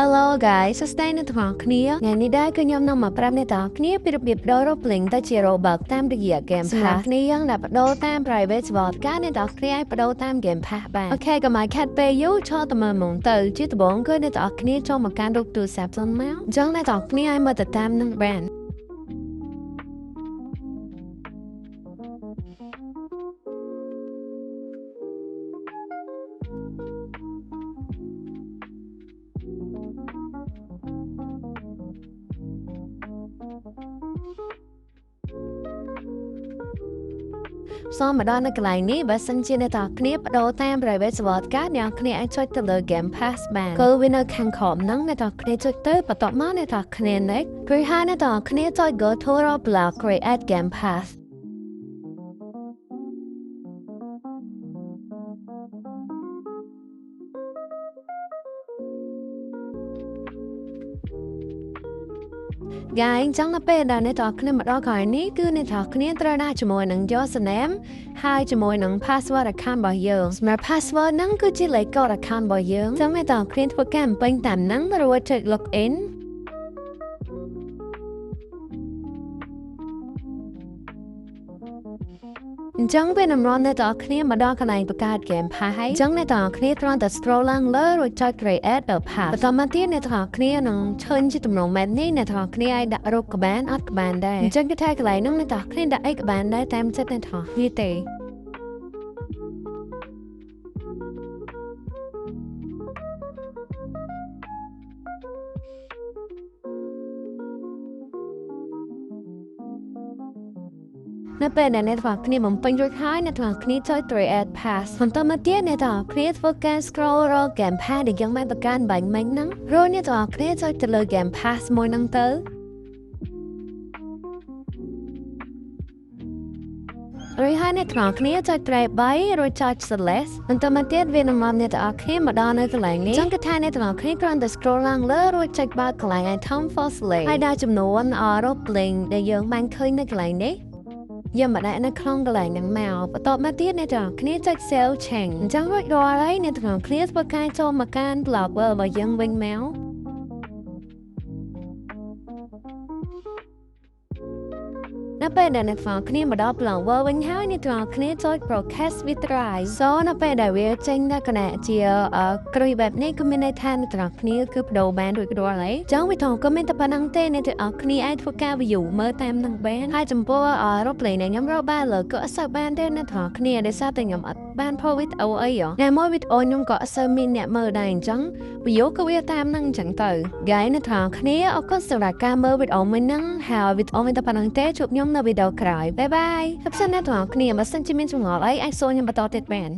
Hello guys សួស្តីអ្នកទាំងអស់គ្នាថ្ងៃនេះដែរគឺខ្ញុំនឹងមកប្រាប់អ្នកទាំងអស់គ្នាពីរបៀបបដូរ Roblox ទៅជា Robux តាមរយៈ Game Pass សម្រាប់គ្នាយើងដែលបដូរតាម Private Server ការអ្នកទាំងអស់គ្នាអាចបដូរតាម Game Pass បានអូខេកុំឲ្យខាត់ពេលយូរចូលទៅមើលហ្មងទៅជាដំបូងគឺអ្នកទាំងអស់គ្នាចូលមកកាន់រូបទូរស័ព្ទសិនមកអញ្ចឹងអ្នកទាំងអស់គ្នាឲ្យមើលទៅតាមនឹងបានសូមមកដល់នៅកន្លែងនេះបើសិនជាអ្នកទាំងអស់គ្នាបដូរតាម Private Server ការអ្នកទាំងអស់គ្នាអាចចុចទៅលើ Game Pass បានគឺវានៅខាងក្រោមហ្នឹងអ្នកទាំងអស់គ្នាចុចទៅបន្ទាប់មកអ្នកទាំងអស់គ្នា Next គឺហើយអ្នកទាំងអស់គ្នាចុច Go to Roblox Create Game Pass Guys ចឹងនៅពេលដែលអ្នកទាំងអស់គ្នាមកដល់កន្លែងនេះគឺអ្នកទាំងអស់គ្នាត្រូវដាក់ជាមួយនឹង username ហើយជាមួយនឹង password account របស់យើងសម្រាប់ password ហ្នឹងគឺជាលេខកូដ account របស់យើងចឹងអ្នកទាំងអស់គ្នាធ្វើការបំពេញតាមហ្នឹងរួចចុច login អញ្ចឹងពេលតម្រាំអ្នកទាំងអស់គ្នាមកដល់កន្លែងបង្កើត Game Pass ហើយអញ្ចឹងអ្នកទាំងអស់គ្នាគ្រាន់តែ scroll ឡើងលើរួចចុច Create the Pass បន្តមកទៀតអ្នកទាំងអស់គ្នានឹងឃើញជាតម្រង map នេះអ្នកទាំងអស់គ្នាអាចដាក់រូបក្បានអត់ក្បានដែរអញ្ចឹងគឺថាកន្លែងហ្នឹងអ្នកទាំងអស់គ្នាដាក់អីក្បានដែរតាមចិត្តអ្នកទាំងអស់គ្នាទេនៅពេលដែលអ្នកទាំងអស់គ្នាបំពេញរួចហើយអ្នកទាំងអស់គ្នាចុច Create Pass បន្តមកទៀតអ្នកទាំងអស់គ្នាធ្វើការ scroll រក Game Pass ដែលយើងបានបង្កើតបាញ់មិញហ្នឹងរួចអ្នកទាំងអស់គ្នាចុចទៅលើ Game Pass មួយហ្នឹងទៅរួចហើយអ្នកទាំងអស់គ្នាចុច Try 3រួចចុច Select បន្តមកទៀតវានឹងមកអ្នកទាំងអស់គ្នាមកដល់នៅកន្លែងនេះអញ្ចឹងគឺថាអ្នកទាំងអស់គ្នាគ្រាន់តែ scroll ឡើងលើរួចចុចបើកកន្លែង Item for Select ហើយដាក់ចំនួន Roblox ដែលយើងបានឃើញនៅកន្លែងនេះយើងមកដាក់នៅក្នុងកន្លែងហ្នឹងមកបន្ទាប់មកទៀតអ្នកទាំងអស់គ្នាចុច Save Change អញ្ចឹងរួចរាល់ហើយអ្នកទាំងអស់គ្នាធ្វើការចូលមកកាន់ Blower របស់យើងវិញមកនៅពេលដែលអ្នកទាំងអស់គ្នាមកដល់ Blower វិញហើយអ្នកទាំងអស់គ្នាចុច Broadcast with Drive នៅពេលដែលវាចេញដល់គណៈជាគ្រុយបែបនេះគឺមានន័យថាអ្នកទាំងអស់គ្នាគឺបដូរបានរួចរាល់ហើយអញ្ចឹងវាធំក៏មានតែប៉ុណ្្នឹងទេអ្នកទាំងអស់គ្នាអាចធ្វើការ view មើលតាមនឹងបានហើយចំពោះ Roblox nàyខ្ញុំរកបានលើក៏អត់សូវបានទេអ្នកទាំងអស់គ្នាដោយសារតែខ្ញុំអត់បាន post video អីណាមួយ video ខ្ញុំក៏អត់សូវមានអ្នកមើលដែរអញ្ចឹង view ក៏វាតាមនឹងអញ្ចឹងទៅ guys អ្នកទាំងអស់គ្នាអរគុណសម្រាប់ការមើល video មួយហ្នឹងហើយ video មានតែប៉ុណ្្នឹងទេជួបខ្ញុំនៅវីដេអូក្រោយបាយបាយហើយផ្សេងអ្នកទាំងអស់គ្នាបើសិនជាមានចម្ងល់អីអាចសួរខ្ញុំបន្តទៀតបាន